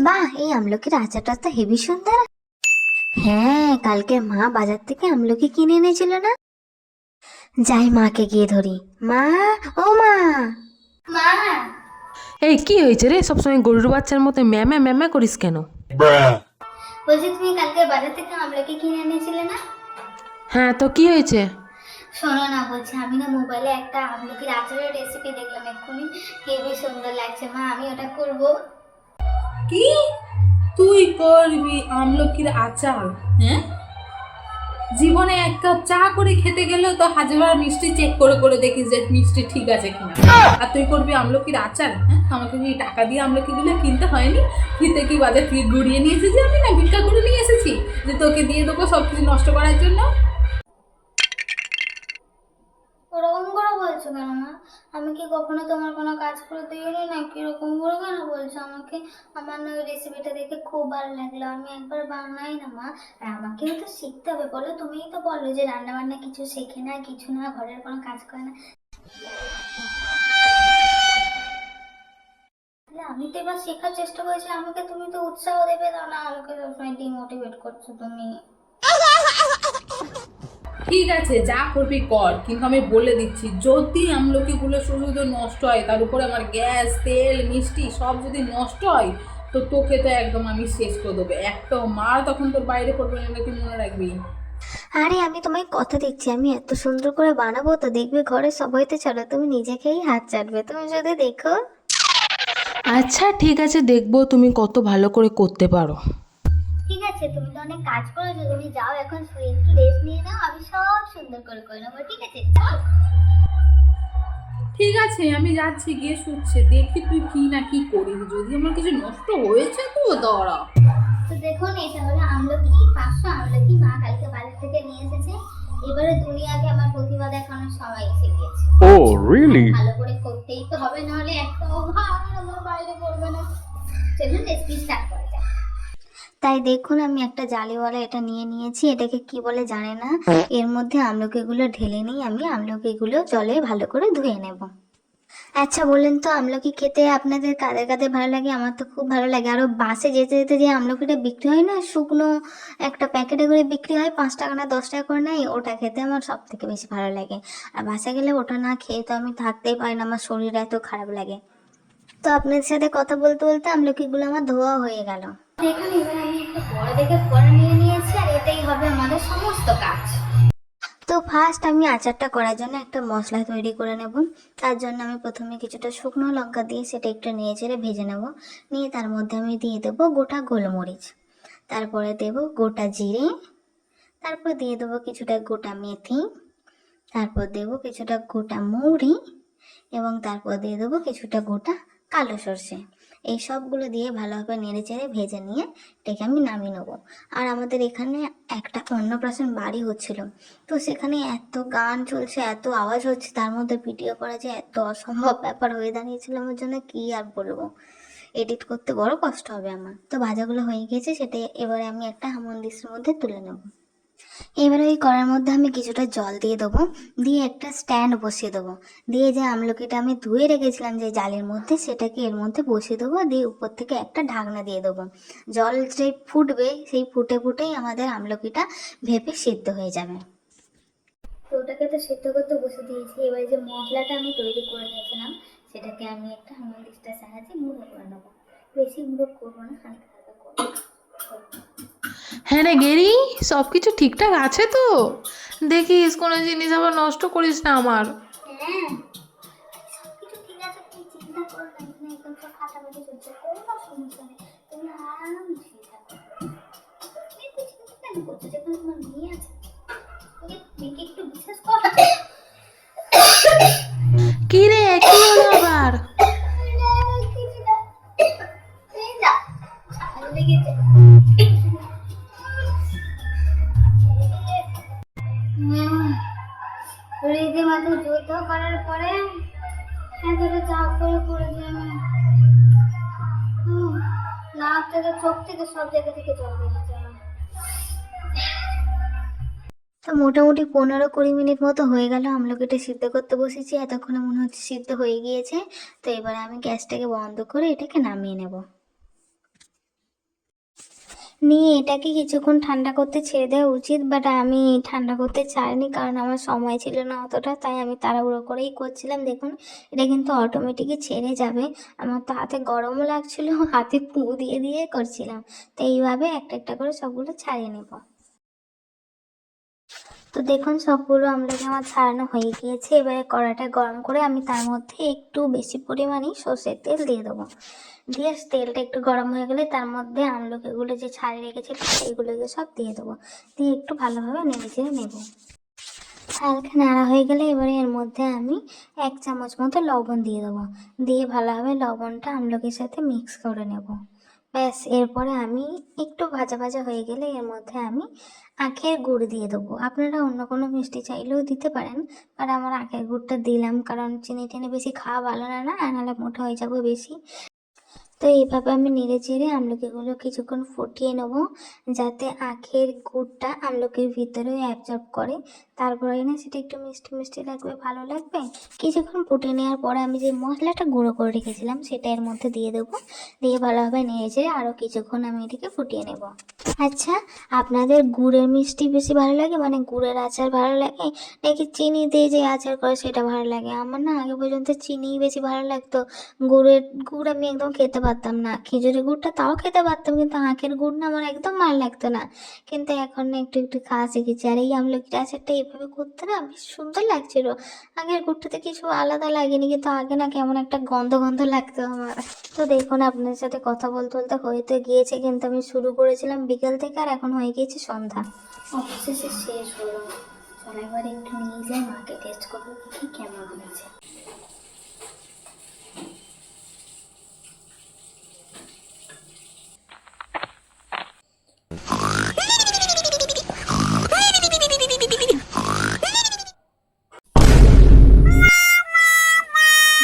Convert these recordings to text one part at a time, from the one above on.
বাহ, এই আমলকির আচারটা তো হেবি সুন্দর। হ্যাঁ, কালকে মা বাজার থেকে আমলকি কিনে এনেছিল না। যাই মাকে গিয়ে ধরি। মা, ও মা। মা, এই কি হয়েছে রে? সবসময় গরুর বাচ্চার মতো ম্যামা ম্যামা করিস কেন? বলছি তুমি কালকে বাজার থেকে আমলকি কিনে এনেছিলে না? হ্যাঁ, তো কি হয়েছে? শোনো না, বলছি আমি না মোবাইলে একটা আমলকির আচারের রেসিপি দেখলাম এক্ষুনি, হেবি সুন্দর লাগছে মা, আমি ওটা করব। কি তুই করবি আমলকির আচার? হ্যাঁ, জীবনে এক কাপ চা করে খেতে গেলেও তো হাজারবার মিষ্টি চেক করে করে দেখিস যে মিষ্টি ঠিক আছে কিনা, আর তুই করবি আমলকির আচার? হ্যাঁ, আমাকে কি টাকা দিয়ে আমলকিগুলো কিনতে হয়নি? ফিতে কি বাজার থেকে গুড়িয়ে নিয়ে এসেছি আমি, না ভিক্ষা করে নিয়ে এসেছি যে তোকে দিয়ে দেবো সব কিছু নষ্ট করার জন্য? ওরকম করে বলছো কেন মা? আমি কি কখনো তোমার কোনো কাজ করে দিইনি নাকি? এরকম করে কেন বলছো আমাকে? আমার না ওই রেসিপিটা দেখে খুব ভালো লাগলো, আমি একবার বানাই না মা। আর আমাকেও তো শিখতে হবে, বলো তুমিই তো বললো যে রান্না বান্না কিছু শেখে না, কিছু না, ঘরের কোনো কাজ করে না। তাহলে আমি তো এবার শেখার চেষ্টা করেছি, আমাকে তুমি তো উৎসাহ দেবে, দাও না, আমাকে সবসময় ডিমোটিভেট করছো তুমি। ঠিক আছে, যা করবি কর, কিন্তু আমি বলে দিচ্ছি যদি আমলকিগুলো শুধু শুধু নষ্ট হয়, তার উপরে আমার গ্যাস তেল মিষ্টি সব যদি নষ্ট হয়, তো তোকে তো একদম আমি শেষ করে দেবো, একটা মার তখন তোর বাইরে পড়বে না, তুই মনে রাখবি। আরে আমি তোমায় কথা দিচ্ছি, আমি এত সুন্দর করে বানাবো তো দেখবে ঘরে সবাই তো, চলো তুমি নিজেকেই হাত চাটবে, তুমি যদি দেখো। আচ্ছা ঠিক আছে, দেখবো তুমি কত ভালো করে করতে পারো। ঠিক আছে, তুমি তো অনেক কাজ করেছো, তুমি যাও এখন শুয়ে একটু রেস্ট নিয়ে নাও, আমি সব সুন্দর করে করে নেবো, ঠিক আছে চল। ঠিক আছে, আমি যাচ্ছি, গিয়ে শুচ্ছে, দেখি তুই কি না কি করিস, যদি আমার কিছু নষ্ট হয়েছে তো দাঁড়া। তো দেখুন, এটা হলো আমলকি, 500 আমলকি মা কালকে বাজার থেকে নিয়ে এসেছে। এবারে দুনিয়াকে আমার প্রতিভা দেখানোর সময় এসে গিয়েছে। Oh, really? ভালো করে করতেই তো হবে, নাহলে একটা ভার আমার বাইরে পড়বে না। চলুন রেসিপি স্টার্ট করা যাক। তাই দেখুন, আমি একটা জালিওয়ালা এটা নিয়ে নিয়েছি, এটাকে কি বলে জানে না। এর মধ্যে আমলকিগুলো ঢেলে নিই, আমি আমলকিগুলো জলে ভালো করে ধুয়ে নেব। আচ্ছা বলেন তো, আমলকি খেতে আপনাদের কাদের কাদের ভালো লাগে? আমার তো খুব ভালো লাগে। আরো বাসে যেতে যেতে যে আমলকিটা বিক্রি হয় না, শুকনো একটা প্যাকেটে করে বিক্রি হয়, 5 টাকা না 10 টাকা করে নেয়, ওটা খেতে আমার সব থেকে বেশি ভালো লাগে। আর বাসে গেলে ওটা না খেয়ে তো আমি থাকতেই পারি না, আমার শরীর এত খারাপ লাগে। তো আপনাদের সাথে কথা বলতে বলতে আমলকিগুলো আমার ধোয়া হয়ে গেল। দেখুন, এবার আমি একটা বড় দেখে কড়া নিয়ে নিয়েছি, আর এটাই হবে আমাদের সমস্ত কাজ। তো ফার্স্ট আমি আচারটা করার জন্য একটা মশলা তৈরি করে নেব। তার জন্য আমি প্রথমে কিছুটা শুকনো লঙ্কা দিয়ে সেটা একটু নেড়ে চেড়ে ভেজে নেব। নিয়ে তার মধ্যে আমি দিয়ে দেবো গোটা গোলমরিচ, তারপরে দেব গোটা জিরে, তারপর দিয়ে দেবো কিছুটা গোটা মেথি, তারপর দেবো কিছুটা গোটা মৌরি, এবং তারপর দিয়ে দেবো কিছুটা গোটা কালো সর্ষে। এই সবগুলো দিয়ে ভালোভাবে নেড়ে চেড়ে ভেজে নিয়ে এটাকে আমি নামিয়ে নেবো। আর আমাদের এখানে একটা অন্নপ্রাশন বাড়ি হচ্ছিল, তো সেখানে এত গান চলছে, এত আওয়াজ হচ্ছে, তার মধ্যে ভিডিও করা যে এত অসম্ভব ব্যাপার হয়ে দাঁড়িয়েছিল আমার জন্য, কি আর বলবো। এডিট করতে বড় কষ্ট হবে আমার। তো ভাজাগুলো হয়ে গেছে, সেটা এবারে আমি একটা হামানদিস্তার মধ্যে তুলে নেবো। এবারে ওই কড়ার মধ্যে আমি কিছুটা জল দিয়ে দেবো, দিয়ে একটা স্ট্যান্ড বসিয়ে দেবো, দিয়ে যে আমলকিটা আমি ধুয়ে রেখেছিলাম যে জালের মধ্যে, সেটাকে এর মধ্যে বসিয়ে দেবো, দিয়ে উপর থেকে একটা ঢাকনা দিয়ে দেবো। জল যে ফুটবে, সেই ফুটে ফুটেই আমাদের আমলকিটা ভেপে সিদ্ধ হয়ে যাবে। তো ওটাকে তো সিদ্ধ করতে বসে দিয়েছি। এবারে যে মশলাটা আমি তৈরি করে নিয়েছিলাম, সেটাকে আমি একটা হামানদিস্তার সাহায্যে গুঁড়ো করে নেবো। বেশি গুঁড়ো করবো না, হালকা হালকা করবো। হ্যাঁ রে গেরি, সব কিছু ঠিকঠাক আছে তো? দেখিস কোনো জিনিস আবার নষ্ট করিস না আমার। হ্যাঁ, সবকিছু ঠিক আছে, তুমি চিন্তা করো না, এখানে একদম সব ফাটাফাটি চলছে, কোনো সমস্যা নেই, তুমি আরামসে থাকো। তুমি একটু চিন্তা কেন করছো, যেখানে তোমার মেয়ে আছে? তুমি মেয়েকে একটু বিশ্বাস করো। কি রে, কি হলো আবার? রীতিমতো যুদ্ধ করার পরে এতটা চাপ করে পড়েছি আমি। নাক থেকে, চোখ থেকে, সব জায়গা থেকে জল বেরিয়েছে আমার। তো মোটামুটি 15-20 মিনিট মতো হয়ে গেল আমলকিটা সিদ্ধ করতে বসেছি, এতক্ষণে মনে হচ্ছে সিদ্ধ হয়ে গিয়েছে। তো এবারে আমি গ্যাসটাকে বন্ধ করে এটাকে নামিয়ে নেব। নিয়ে এটাকে কিছুক্ষণ ঠান্ডা করতে ছেড়ে দেওয়া উচিত, বাট আমি ঠান্ডা করতে চাইনি কারণ আমার সময় ছিল না অতটা, তাই আমি তাড়াহুড়ো করেই করছিলাম। দেখুন এটা কিন্তু অটোমেটিকই ছেড়ে যাবে। আমার তো হাতে গরমও লাগছিল, হাতে পু দিয়ে দিয়ে করছিলাম। তো এইভাবে একটা একটা করে সবগুলো ছাড়িয়ে নেব। তো দেখুন সবগুলো আমলকি আমার ছাড়ানো হয়ে গিয়েছে। এবারে কড়াটা গরম করে আমি তার মধ্যে একটু বেশি পরিমাণেই সর্ষের তেল দিয়ে দেবো। দিয়ে তেলটা একটু গরম হয়ে গেলে তার মধ্যে আমলকিগুলো যে ছাড়িয়ে রেখেছিলাম সেইগুলোকে সব দিয়ে দেবো। দিয়ে একটু ভালোভাবে নেড়ে চেড়ে নেবো। হালকা নাড়া হয়ে গেলে এবারে এর মধ্যে আমি 1 চামচ মতো লবণ দিয়ে দেবো। দিয়ে ভালোভাবে লবণটা আমলকির সাথে মিক্স করে নেব। ব্যাস, এরপরে আমি একটু ভাজা ভাজা হয়ে গেলে এর মধ্যে আমি আখের গুড় দিয়ে দেবো। আপনারা অন্য কোনো মিষ্টি চাইলেও দিতে পারেন, আর আমার আখের গুড়টা দিলাম কারণ চিনি টিনি বেশি খাওয়া ভালো না, না নাহলে মোটা হয়ে যাবো বেশি। তো এইভাবে আমি নেড়ে চেড়ে আমলকিগুলো কিছুক্ষণ ফুটিয়ে নেব, যাতে আখের গুড়টা আমলকির ভিতরে অ্যাবজর্ব করে। তারপরে না সেটা একটু মিষ্টি মিষ্টি লাগবে, ভালো লাগবে। কিছুক্ষণ ফুটিয়ে নেওয়ার পরে আমি যে মশলাটা গুঁড়ো করে রেখেছিলাম সেটা এর মধ্যে দিয়ে দেবো। দিয়ে ভালোভাবে নেড়ে চেড়ে আরও কিছুক্ষণ আমি এটাকে ফুটিয়ে নেব। আচ্ছা, আপনাদের গুড়ের মিষ্টি বেশি ভালো লাগে, মানে গুড়ের আচার ভালো লাগে, নাকি চিনি দিয়ে যে আচার করে সেটা ভালো লাগে? আমার না আগে পর্যন্ত চিনিই বেশি ভালো লাগতো। গুড় আমি একদম খেতে পারতাম না। খেজুরের গুড়টা তাও খেতে পারতাম, কিন্তু আখের গুড় না আমার একদম ভালো লাগতো না। কিন্তু এখন না একটু একটু খাওয়া শিখেছি। আর এই আমলকির আচারটা এইভাবে করতে না বেশ সুন্দর লাগছিল। আগের গুড়টাতে কিছু আলাদা লাগেনি, কিন্তু আগে না কেমন একটা গন্ধ গন্ধ লাগতো আমার। তো দেখুন আপনার সাথে কথা বলতে বলতে হয়তো গিয়েছে, কিন্তু আমি শুরু করেছিলাম বিকেল থেকে আর এখন হয়ে গিয়েছে সন্ধ্যা। অবশেষে শেষ হলো। চলো এবার একটু নিয়ে যাই মাকে টেস্ট করবো, দেখি কেমন হয়েছে।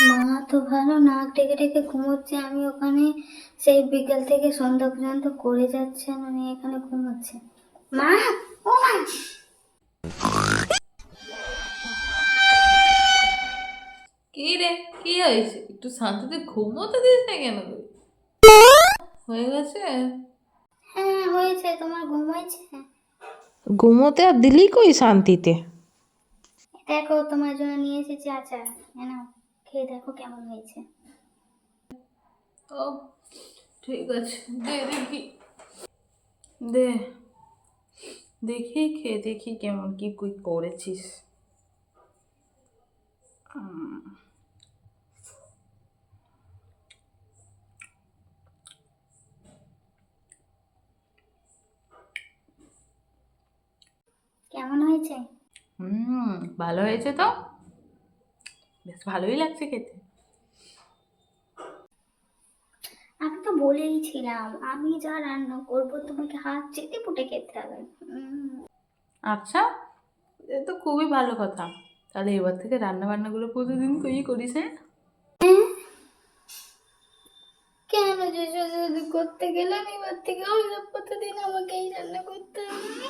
মা তো ভালো নাক ডেকে ডেকে ঘুমোচ্ছে, আমি ওখানে সেই বিকেল থেকে সন্ধ্যা পর্যন্ত করে যাচ্ছে, মানে এখানে ঘুমোচ্ছে। মা, ও মা! কি রে, কি হয়েছে? একটু শান্তিতে ঘুমোতে দিস না কেন তুই? হয়ে গেছে? হ্যাঁ হয়েছে, তোমার ঘুম হয়েছে? ঘুমোতে আর দিলি কই শান্তিতে? দেখো তোমার জন্য নিয়ে এসেছি আচার, নাও খেয়ে দেখো কেমন হয়েছে। ও ঠিক আছে, দে দেখি, দে দেখি খেয়ে দেখি কেমন কি তুই করেছিস। কেমন হয়েছে? ভালো হয়েছে তো, বেশ ভালোই লাগছে খেতে। আমি তো বলেই ছিলাম আমি যা রান্না করবো তোমাকে হাত চেটে পুটে খেতে হবে। আচ্ছা, এ তো খুবই ভালো কথা। তাহলে এবার থেকে রান্না বান্নাগুলো প্রতিদিন তুই করিস, হ্যাঁ? কেন যে যদি করতে গেলাম এবার থেকে ওই প্রতিদিন আমাকে এই রান্না করতে হবে?